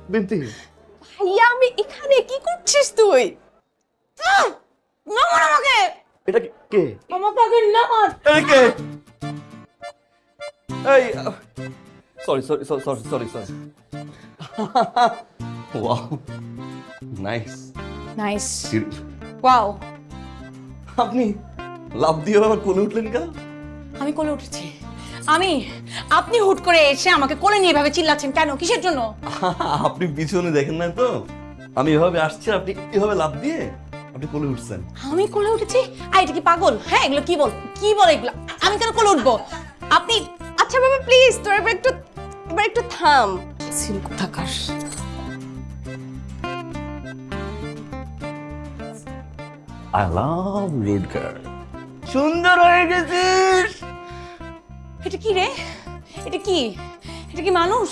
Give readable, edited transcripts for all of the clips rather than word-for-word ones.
বিনতি ভাইয়া আমি এখানে কি করছিস তুই নমন আমাকে এটা কে আমাকে আগে নমন এই কে এই sorry sorry sorry sorry sorry wow nice nice wow আপনি লাভ দিয়ে আবার কোলে উঠলেন কেন আমি কোলে উঠেছি আপনি হুট করে এসে আমাকে কোলে নিয়ে এভাবে চিল্লাচ্ছেন কেন কিসের জন্য আপনি পিছনে দেখেন না তো আমি এভাবে আসছি আপনি এভাবে লাভ দিয়ে আপনি কোলে উঠছেন আমি কোলে উঠেছি এটা কি পাগল হ্যাঁ এগুলো কি বল এগুলো আমি কেন কোলে উঠবো আপনি আচ্ছা বাবা প্লিজ তোর এবার একটু থাম সিল কোথাকার I love rude girl. সুন্দর হয়ে গেছিস এটা কি রে এটা কি মানুষ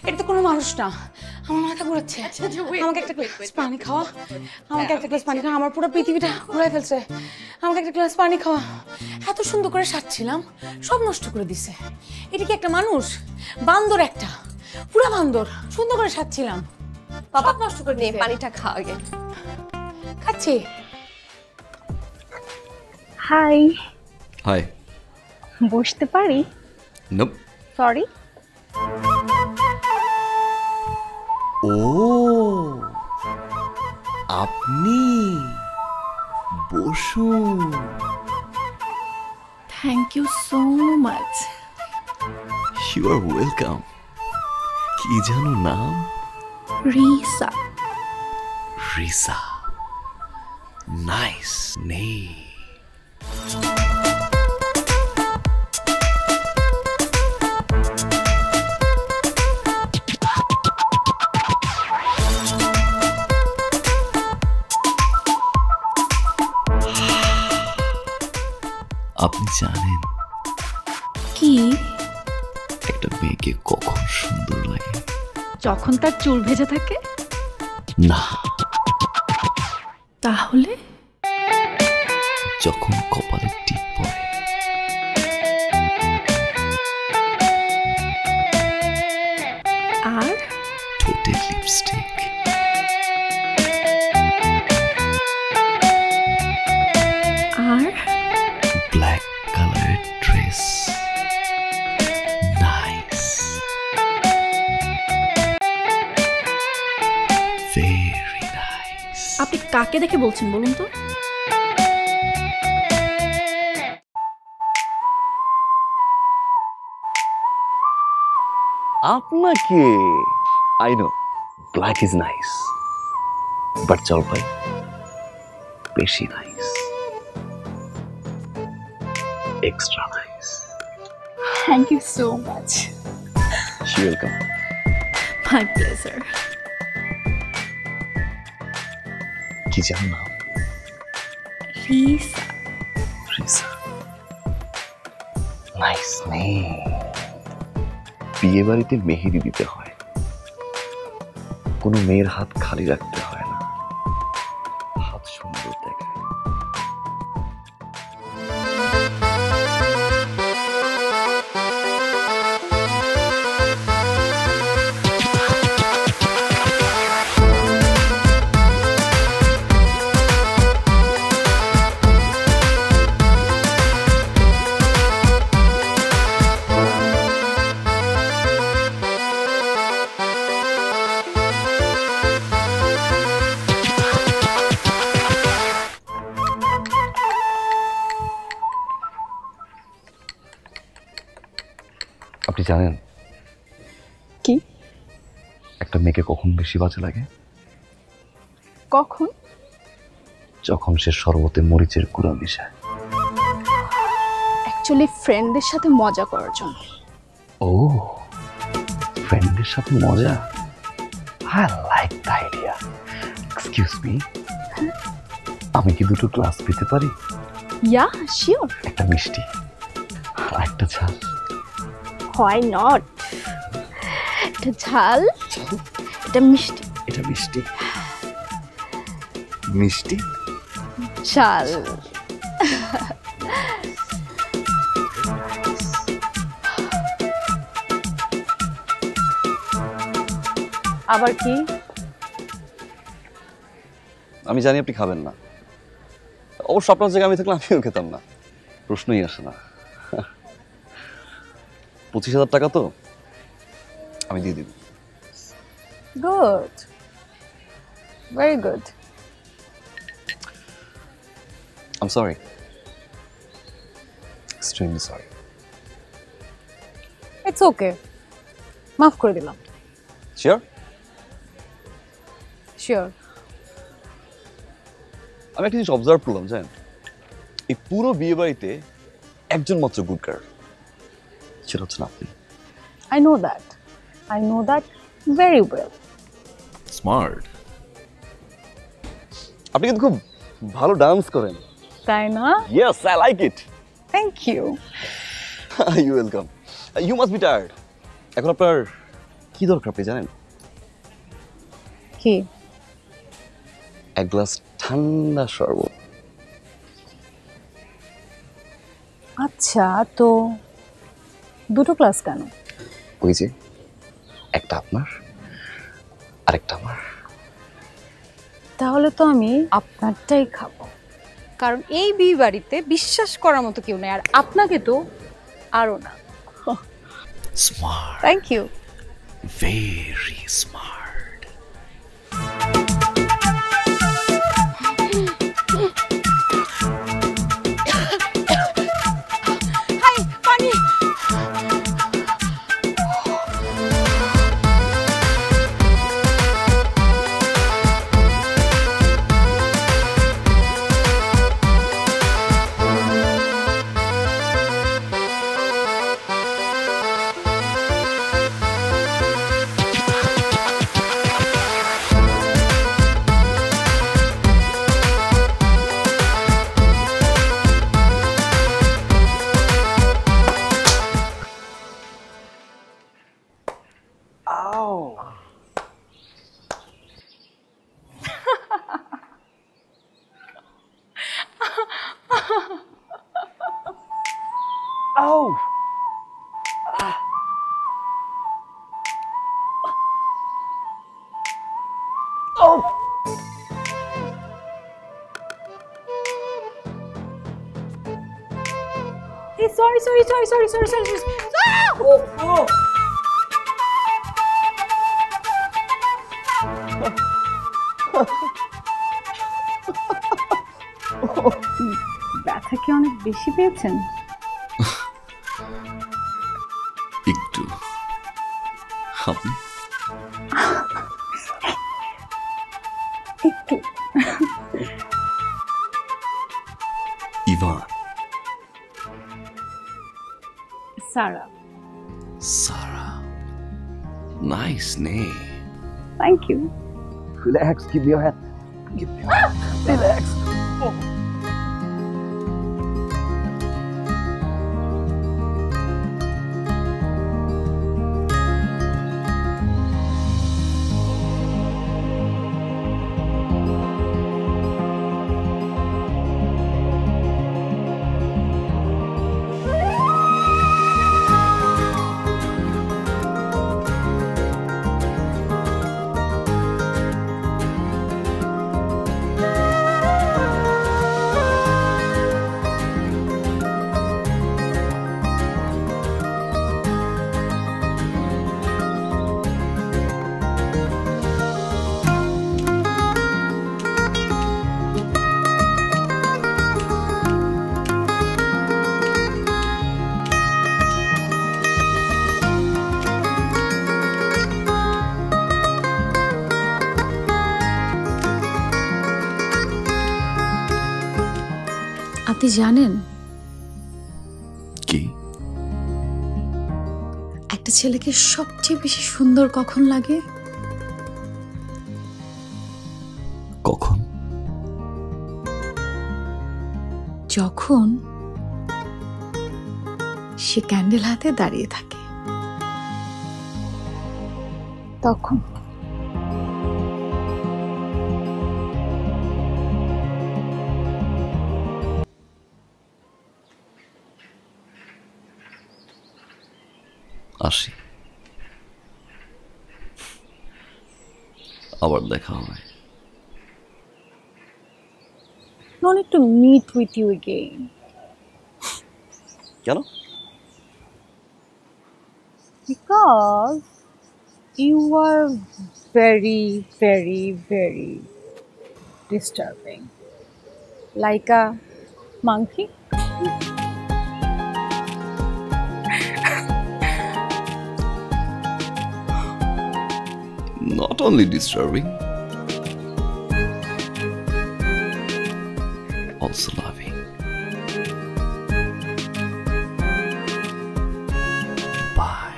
এটা তো কোনো মানুষ না আমার মাথা ঘুরাচ্ছে আমাকে একটা গ্লাস পানি খাওয়া আমার পুরো পৃথিবীটা ঘুরাই ফেলছে আমাকে একটা গ্লাস পানি খাওয়া এত সুন্দর করে সাজছিলাম সব নষ্ট করে দিছে এটা কি একটা মানুষ বান্দর একটা পুরো বান্দর সুন্দর করে সাজছিলাম বাবা নষ্ট করে দিয়ে পানিটা খাওয়া আগে খাচ্ছি হাই হাই বসতে পারি নোপ সরি ও আপনি বসুন thank you so much you are welcome কি জানো নাম রিসা রিসা নাইস নেই আপনি জানেন কি একটা মেয়েকে কখন সুন্দর লাগে যখন তার চুল ভেজে থাকে না তাহলে যখন কপালে টিপ পড়ে আর ঠোঁটে লিপস্টিক আর ব্ল্যাক কালারের ড্রেস নাইস ভেরি নাইস আপনি কাকে দেখে বলছেন বলুন তো আপনাকে I know black is nice but জলপাই বেশি nice extra nice thank you so much welcome my pleasure কি জানো না রিসা রিসা নাইস নেম বিয়ে বাড়িতে মেহেদি দিতে হয় কোনো মেয়ের হাত খালি রাখতে হয় না হাত সুন্দর দেখায় আপনি জানেন কি একটা মেয়েকে কখন বেশি বাজে লাগে কখন যখন সে শরবতে মরিচের গুঁড়া মিশায় অ্যাকচুয়ালি ফ্রেন্ডদের সাথে মজা করার জন্য ও ফ্রেন্ডের সাথে মজা I like the idea excuse me আমি কি দুটো গ্লাস পেতে পারি ইয়া শিওর একটা মিষ্টি আর একটা ঝাল হোয়াই নট এটা ঝাল এটা মিষ্টি এটা মিষ্টি মিষ্টি ঝাল আবার কি? আমি জানি আপনি খাবেন না, অবশ্য আপনার জায়গায় আমি থাকলে আমিও খেতাম না, প্রশ্নই আসে না। 25,000 টাকা তো আমি দিয়ে দিব। Good, very good. I'm sorry. Extremely sorry. It's okay, মাফ করে দিলাম। Sure? শিওর। আমি একটা জিনিস অবজার্ভ করলাম, জানেন, এই পুরো বিয়ে বাড়িতে একজন মাত্র গুড গার্ল, সেটা হচ্ছে না আপনি। I know that very well. Smart. আপনি কিন্তু খুব ভালো ডান্স করেন। তাই না? Yes, I like it. Thank you. You welcome. You must be tired. এখন আপনার কি দরকার আপনি জানেন? কি? এক গ্লাস ঠান্ডা শরবত। আচ্ছা, তো দুটো ক্লাস কেন? ওই যে একটা আপনার আরেকটা আমার। তাহলে তো আমি আপনারটাই খাবো, কারণ এই বিয়ে বাড়িতে বিশ্বাস করার মতো কেউ নেই, আর আপনাকে তো আরো না। Smart. Thank you. Very smart. Hi, পানি। Oh. Oh. Hey, sorry. Oh. ব্যথা কি অনেক বেশি পেয়েছেন? একটু। আপনি? একটু। Ivan. Sarah. Sarah. Nice name. Thank you. Relax, give me your hand. Give me your hand. Relax. Oh. আপনি জানেন কি? একটা ছেলেকে সবচেয়ে বেশি সুন্দর কখন লাগে? কখন? যখন সে ক্যান্ডেল হাতে দাঁড়িয়ে থাকে, তখন। আসি। আবার দেখা হবে। I wanted to meet with you again. কেন? Because you are very, very, very disturbing. Like a monkey. Not only disturbing, also loving. Bye.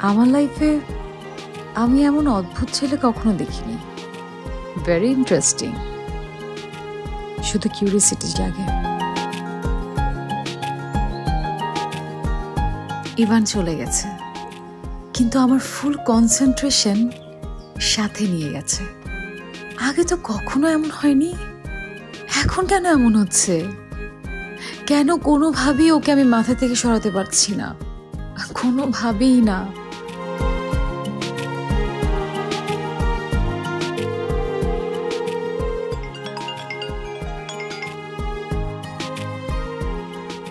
আমার লাইফে আমি এমন অদ্ভুত ছেলে কখনো দেখিনি। Very interesting. শুধু কিউরিয়াসিটি জাগে। ইভান চলে গেছে, কিন্তু আমার ফুল কনসেন্ট্রেশন সাথে নিয়ে গেছে। আগে তো কখনো এমন হয়নি, এখন কেন এমন হচ্ছে? কেন কোনোভাবেই ওকে আমি মাথা থেকে সরাতে পারছি না, কোনোভাবেই না।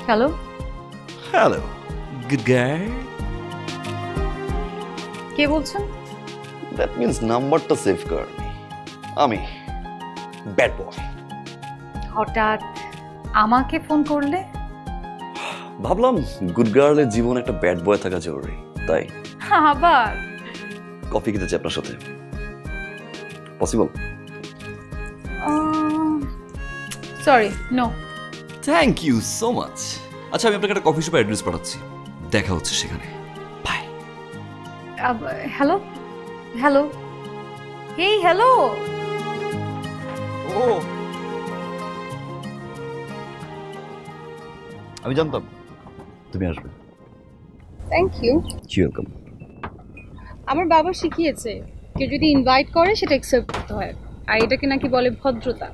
Hello Hello, good guy. কে বলছেন? That means নাম্বারটা সেভ করনি। আমি ব্যাড বয়। হঠাৎ আমাকে ফোন করলে? ভাবলাম গুড গার্লের জীবনে একটা ব্যাড বয় থাকা জরুরি, তাই আবার কফি খেতে চাই আপনার সাথে। Possible? Sorry, no. Thank you so much. আচ্ছা, আমি আপনাকে একটা কফি শপের অ্যাড্রেস পাঠাচ্ছি, দেখা হচ্ছে সেখানে। Bye. Hello hello, hey hello. ও, আমি জানতাম তুমি আসবে। Thank you. ওয়েলকাম। আমার বাবা শিখিয়েছে কেউ যদি ইনভাইট করে সেটা অ্যাকসেপ্ট করতে হয়, আর এটাকে নাকি বলে ভদ্রতা।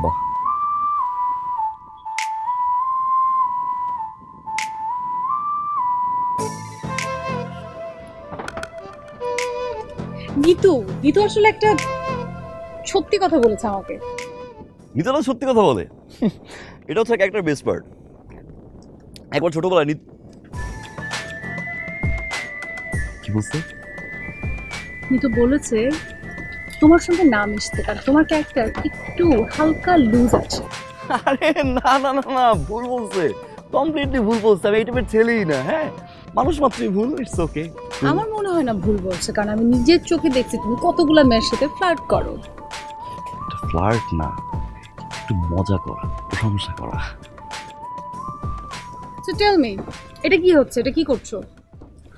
বাহ, নিতু নিতু আসলে একটা সত্যি কথা বলেছে আমাকে। নিতলা সত্যি কথা বলে। এটা হচ্ছে একটা বেস্ট পার্ট। একবার ছোটবেলায় কি বলছে? নিতু বলেছে তোমার সঙ্গে না মিশতে, কারণ তোমার ক্যারেক্টার একটু হালকা লুজ আছে। আরে না না না না, ভুল বলছে, কমপ্লিটলি ভুল বলছে। আমি এই টাইপের ছেলেই না। হ্যাঁ, মানুষ মাত্রই ভুল, ইটস ওকে। আমার মনে হয় না ভুল বলছে, কারণ আমি নিজের চোখে দেখছি তুমি কতগুলা মেয়ের সাথে ফ্লার্ট করো। এটা ফ্লার্ট না, একটু মজা করা, প্রশংসা করা। সো টেল মি, এটা কি হচ্ছে? এটা কি করছো?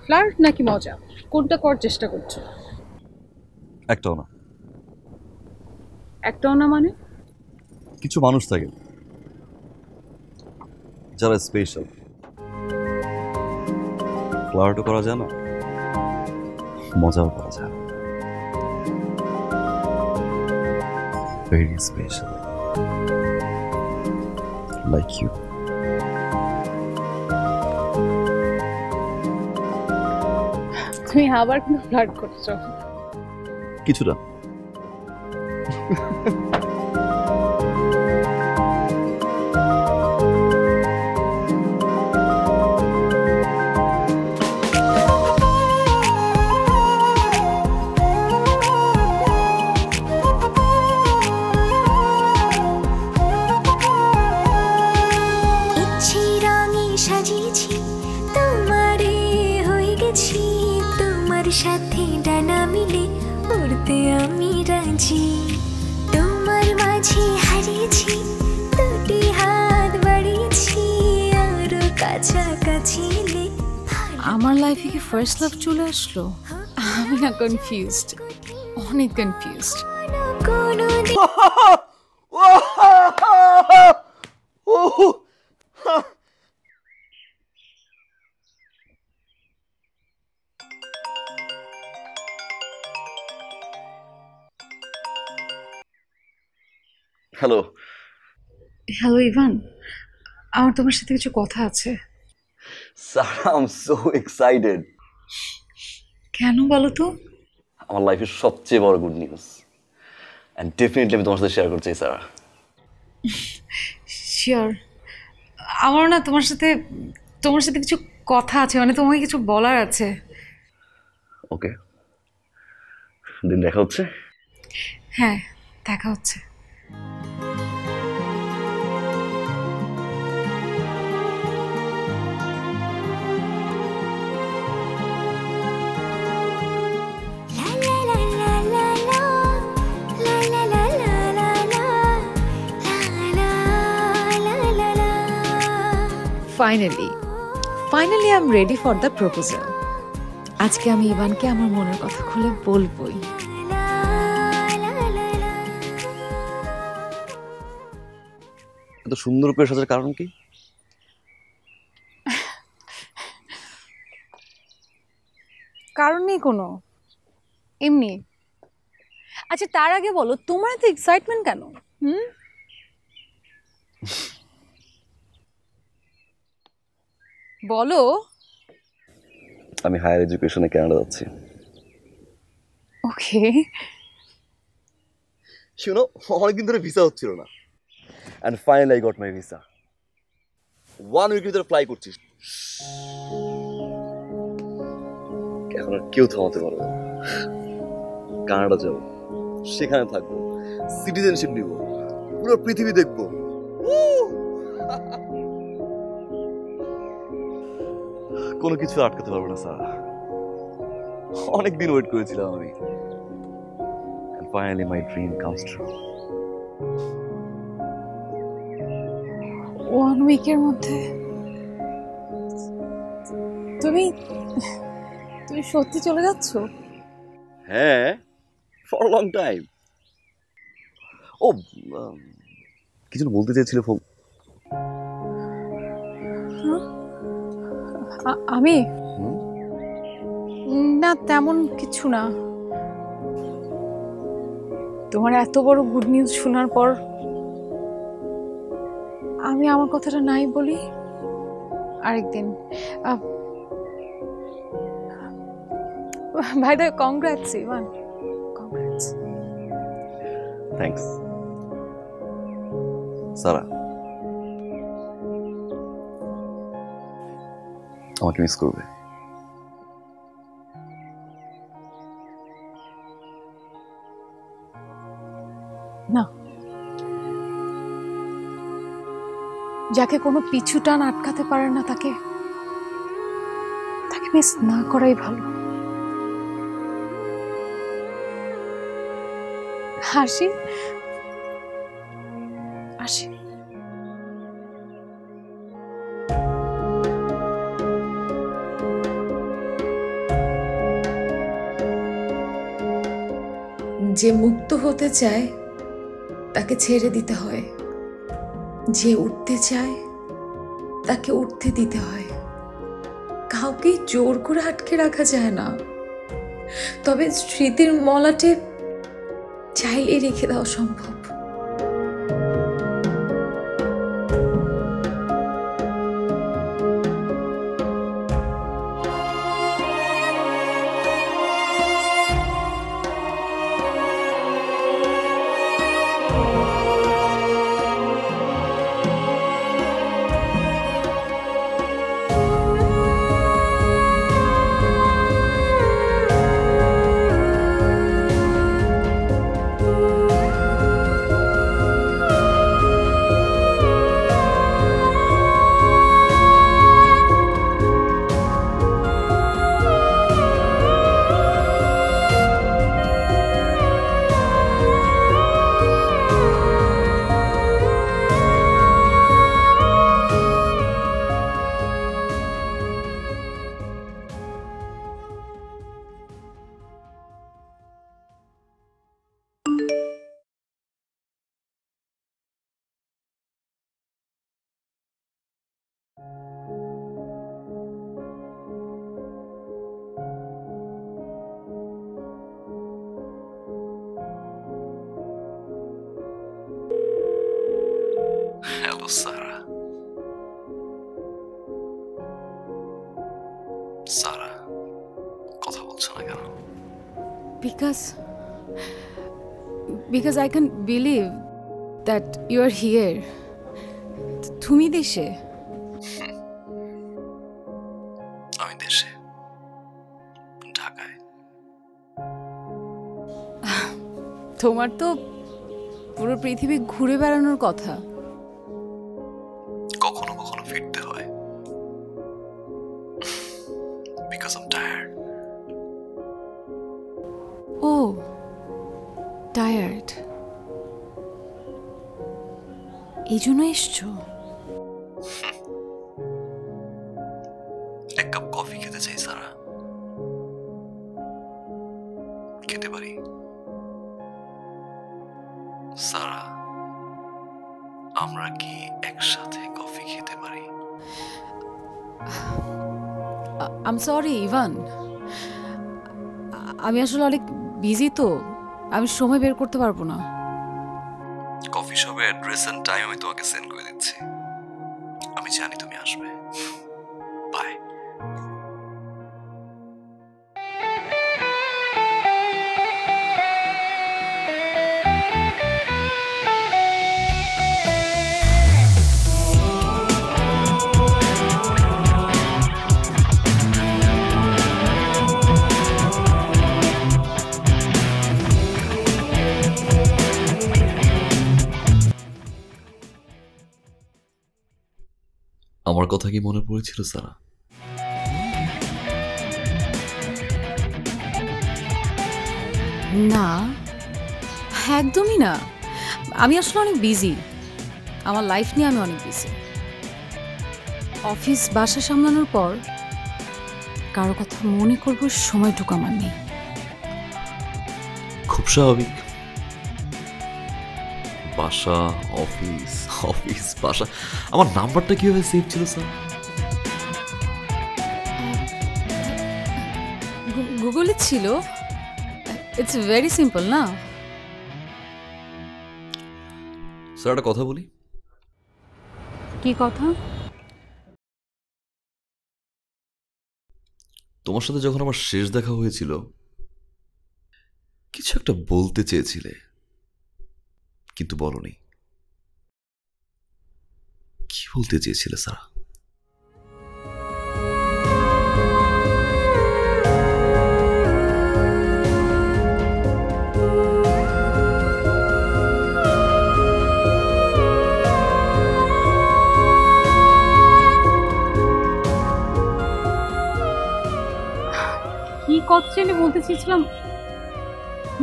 ফ্লার্ট নাকি মজা? কোনটা করার চেষ্টা করছো? একটাও না। একটাও না মানে? কিছু মানুষ থাকে যারা স্পেশাল, ফ্লার্টও করা যায় না, মজাও করা যায় না। Very special, like you. তুমি আবার কিন্তু ফ্লার্ট করছো। কিছুটা। সাথে ডানা মিলে উড়তে আমি রাজি, তোমার মাঝে হারিয়েছি, দুটি হাত বাড়িয়েছি আরো কাছাকাছি। আমার লাইফে কি ফার্স্ট লাভ চলে আসলো? আমি না কনফিউজড, অনেক কনফিউজড। হ্যালো। হ্যালো ইভান, আমার তোমার সাথে কিছু কথা আছে। সারা, আই এম সো এক্সাইটেড। কেন বলো তো? আমার লাইফের সবচেয়ে বড় গুড নিউজ, এন্ড ডেফিনেটলি আমি তোমার সাথে শেয়ার করতে চাই সারা। শিওর। আমার না তোমার সাথে কিছু কথা আছে, মানে তোমাকে কিছু বলার আছে। ওকে, দিন দেখা হচ্ছে। হ্যাঁ, দেখা হচ্ছে। Finally I am ready for the proposal. আজকে আমি ইভানকে আমার মনের কথা খুলে বলবোই। এত সুন্দর করে সাজার কারণ কি? কারণ নেই কোনো, এমনি। আচ্ছা তার আগে বলো, তোমার এত এক্সাইটমেন্ট কেন? বলো। আমি হায়ার এডুকেশনে কানাডা যাচ্ছি। ওকে। শুনো, অনেকদিন ধরে ভিসা হচ্ছিল না, and finally I got my visa. 1 উইকের ভিতরে ফ্লাই করছি। এখন আর কেউ থামাতে পারবে না। কানাডা যাবো, সেখানে থাকবো, সিটিজেনশিপ নিব, পুরো পৃথিবী দেখবো। কোনো কিছু আটকাতে পারবো না স্যার। অনেকদিন ওয়েট করেছিলাম আমি, and finally my dream comes true. 1 উইকের মধ্যে তুমি সত্যি চলে যাচ্ছ? হ্যাঁ, for a long time. ও, কিছু বলতে চেয়েছিলে ফোন? আমি না, তেমন কিছু না। তোমার এত বড় গুড নিউজ শোনার পর আমি আমার কথাটা নাই বলি আরেকদিন। ভাই দা, কংগ্রাটস ইভান, কংগ্রাটস। থ্যাঙ্কস সারা। আমাকে মিস করবে? না, যাকে কোনো পিছু টান আটকাতে পারে না তাকে মিস না করাই ভালো। হাসি হাসি। যে মুক্ত হতে চায় তাকে ছেড়ে দিতে হয়, যে উঠতে চায় তাকে উঠতে দিতে হয়। কাউকে জোর করে আটকে রাখা যায় না, তবে স্মৃতির মলাটে চাইলে রেখে দেওয়া সম্ভব। সারা, কথা বলছো না কেন? Because I can't believe that you are here. তুমি দেশে? আমি দেশে, ঢাকায়। তোমার তো পুরো পৃথিবী ঘুরে বেড়ানোর কথা। কখনো কখনো ফিরতে হয়, because I'm tired. Oh, tired. এই জন্য এসছো? এক কাপ কফি খেতে চাই সারা, খেতে পারি? সারা, আমরা কি একসাথে কফি খেতে পারি? I'm sorry, Ivan. আমি আসলে অনেক বিজি তো, আমি সময় বের করতে পারবো না। কফি শপের অ্যাড্রেস এন্ড টাইম আমি তোমাকে সেন্ড করে দিচ্ছি। আমি জানি তুমি আসবে। বাই। আমার কথা কি মনে পড়েছিল সারা? না, একদমই না। আমি আসলে অনেক বিজি, আমার লাইফ নিয়ে আমি অনেক বিজি। অফিস বাসা সামলানোর পর কারো কথা মনে করবো সময়টুকু আমার নেই। খুব স্বাভাবিক। বাসা, অফিস, অফিস, বাসা। আমার নাম্বারটা কিভাবে সেভ ছিল স্যার? গুগলে ছিল। ইটস ভেরি সিম্পল না? স্যার একটা কথা বলি। কি কথা? তোমার সাথে যখন আমার শেষ দেখা হয়েছিল, কিছু একটা বলতে চেয়েছিলে, কিন্তু বলনি। কি বলতে চেয়েছিলে স্যার? কি কথা যেন বলতে চেয়েছিলাম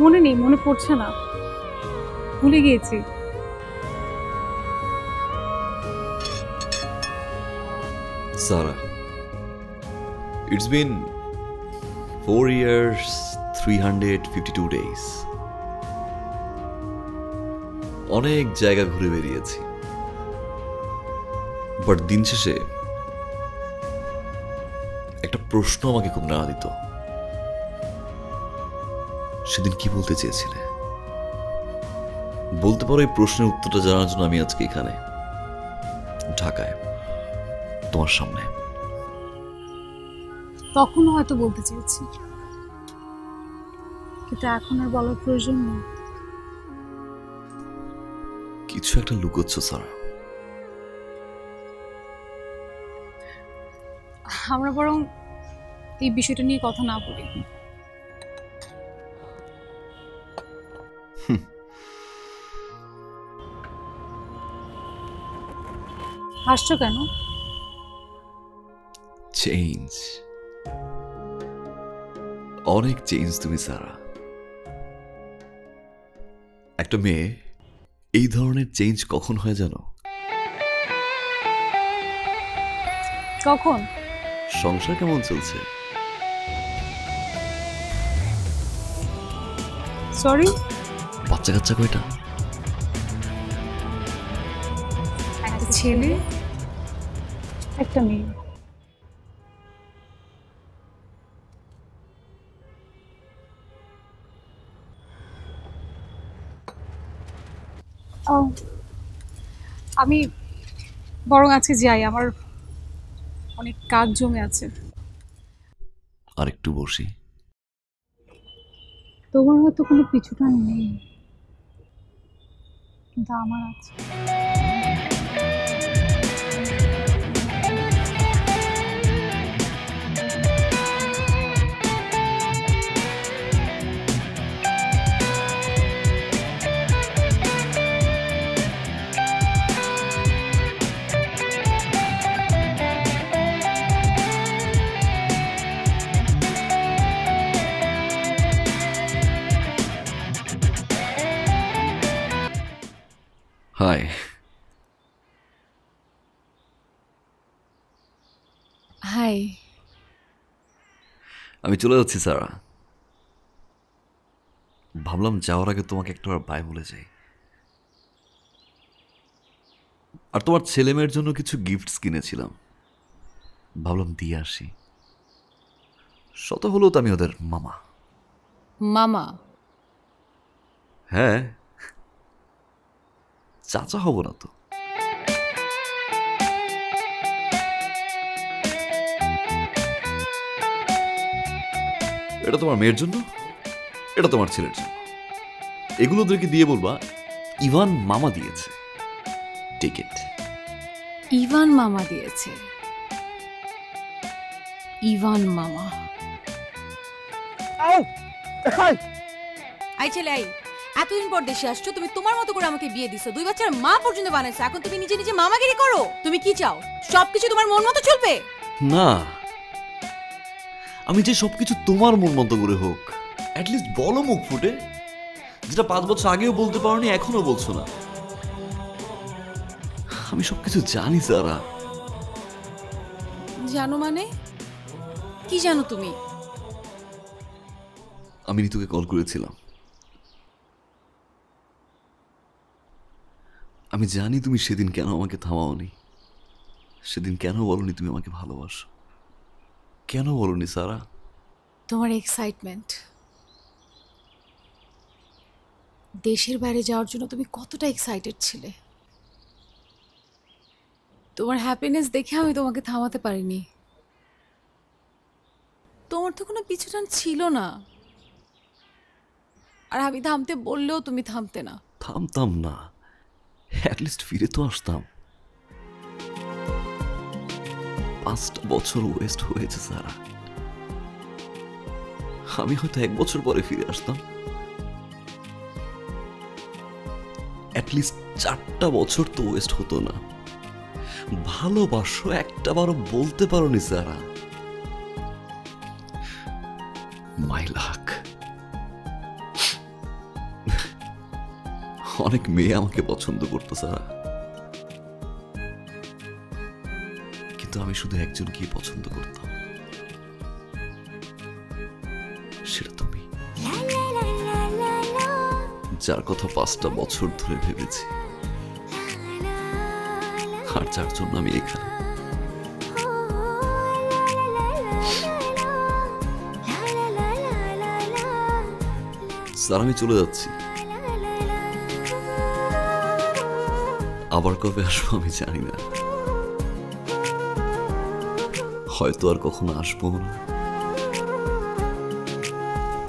মনে নেই, মনে পড়ছে না, ভুলে গিয়েছি। Sarah, it's been 4 years, 352 days. অনেক জায়গা ঘুরে বেরিয়েছি, বাট দিন শেষে একটা প্রশ্ন আমাকে খুব নাড়া দিত। সেদিন কি বলতে চেয়েছিলে? বলতে পারো এই প্রশ্নের উত্তরটা জানার জন্য আমি আজকে এখানে ঢাকায় তোমার সামনে। তখন হয়তো বলতে চেয়েছি, কিন্তু এখন আর বলার প্রয়োজন নেই। কিছু একটা লুকোচ্ছ স্যার। আমরা বরং এই বিষয়টা নিয়ে কথা না বলি। হাসছো কেন? চেঞ্জ, অনেক চেঞ্জ তুমি সারা। একটা মেয়ে এই ধরনের চেঞ্জ কখন হয় জানো? কখন? সংসার কেমন চলছে? সরি? বাচ্চা কাচ্চা কয়টা? একটা ছেলে, একটা মেয়ে। আমি বরং আজকে যাই, আমার অনেক কাজ জমে আছে। আর একটু বসি। তোমার হয়তো কোনো পিছুটান নেই, কিন্তু আমার আছে। হাই। হাই। আমি চলে যাচ্ছি সারা। ভাবলাম যাওয়ার আগে তোমাকে একটাবার বাই বলে যাই। আর তোমার ছেলে মেয়ের জন্য কিছু গিফটস কিনেছিলাম, ভাবলাম দিয়ে আসি। শত হলেও তো আমি ওদের মামা। মামা? হ্যাঁ, চাচা হব না তো। এটা তোমার মেয়ের জন্য, এটা তোমার ছেলের জন্য। এগুলো ওদেরকে দিয়ে বলবা ইভান মামা দিয়েছে। Take it. ইভান মামা দিয়েছে? ইভান মামা? আই ছেলে আই, এতদিন পর দেশে আসছো, তুমি তোমার মতো করে আমাকে বিয়ে দিছো, 2 বাচ্চার মা পর্যন্ত বানাইছো, এখন তুমি নিজে নিজে মামাগিরি করো। তুমি কি চাও, সবকিছু তোমার মন মতো চলবে? না, আমি যে সবকিছু তোমার মন মতো করে হোক, অ্যাটলিস্ট বলো মুখ ফুটে, যেটা 5 বছর আগেও বলতে পারোনি এখনো বলছো না। আমি সবকিছু জানি সারা। জানো মানে? কি জানো তুমি? আমি ঋতুকে কল করেছিলাম। আমি জানি তুমি সেদিন কেন আমাকে থামাওনি, সেদিন কেন বলনি তুমি আমাকে ভালোবাসো, কেন বলনি সারা? তোমার এক্সাইটমেন্ট, দেশের বাইরে যাওয়ার জন্য তুমি কতটা এক্সাইটেড ছিলে। তোমার হ্যাপিনেস দেখে আমি তোমাকে থামাতে পারিনি। তোমার তো কোনো পিছুটান ছিল না, আর আমি থামতে বললেও তুমি থামতে না। থামতাম না, অ্যাটলিস্ট ফিরে তো আসতাম। 5টা বছর ওয়েস্ট হয়েছে সারা। আমি হয়তো 1 বছর পরে ফিরে আসতাম, অ্যাটলিস্ট 4টা বছর তো ওয়েস্ট হতো না। ভালোবাসো একটা বারও বলতে পারোনি সারা। মাই লাক। অনেক মেয়ে আমাকে পছন্দ করতো সারা, কিন্তু আমি শুধু একজনকেই পছন্দ করতাম, সেটা তুমি, যার কথা 5টা বছর ধরে ভেবেছি, আর যার জন্য আমি এখানে। স্যার আমি চলে যাচ্ছি, আবার কবে আসবো আমি জানি না, হয়তো আর কখনো আসবো না।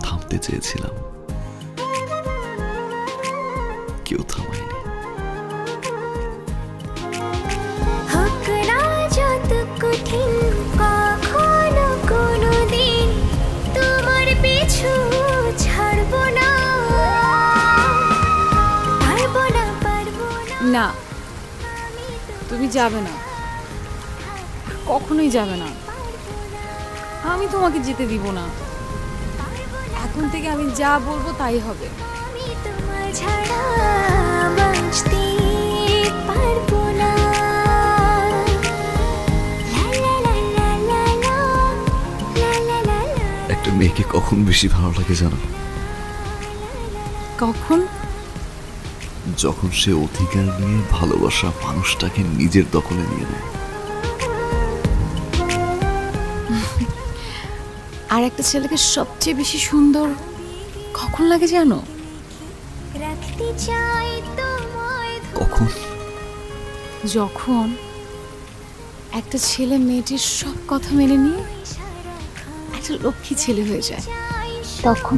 থামতে চেয়েছিলাম, কেউ থামায়নি। হোক না যত কঠিন, কখনো কোনোদিন তোমার পিছু ছাড়বো না, পারবো না, পারবো না। না, তুমি যাবে না, কখনোই যাবে না। আমি তোমাকে যেতে দিব না। এখন থেকে আমি যা বলবো তাই হবে। আমি তোমার ছাড়া বাঁচতে পারবো না। লা লা লা লা লা লা, লা লা লা লা। একটা মেয়েকে কখন বেশি ভালো লাগে জানো? কখন? যখন সে অধিকার নিয়ে ভালোবাসা মানুষটাকে নিজের দখলে নিয়ে নেয়। আর একটা ছেলেকে সবচেয়ে বেশি সুন্দর কখন লাগে জানো? রাখতে চাই তোমায় কখন? যখন একটা ছেলে মেয়েটির সব কথা মেনে নিয়ে একটা লক্ষ্মী ছেলে হয়ে যায় তখন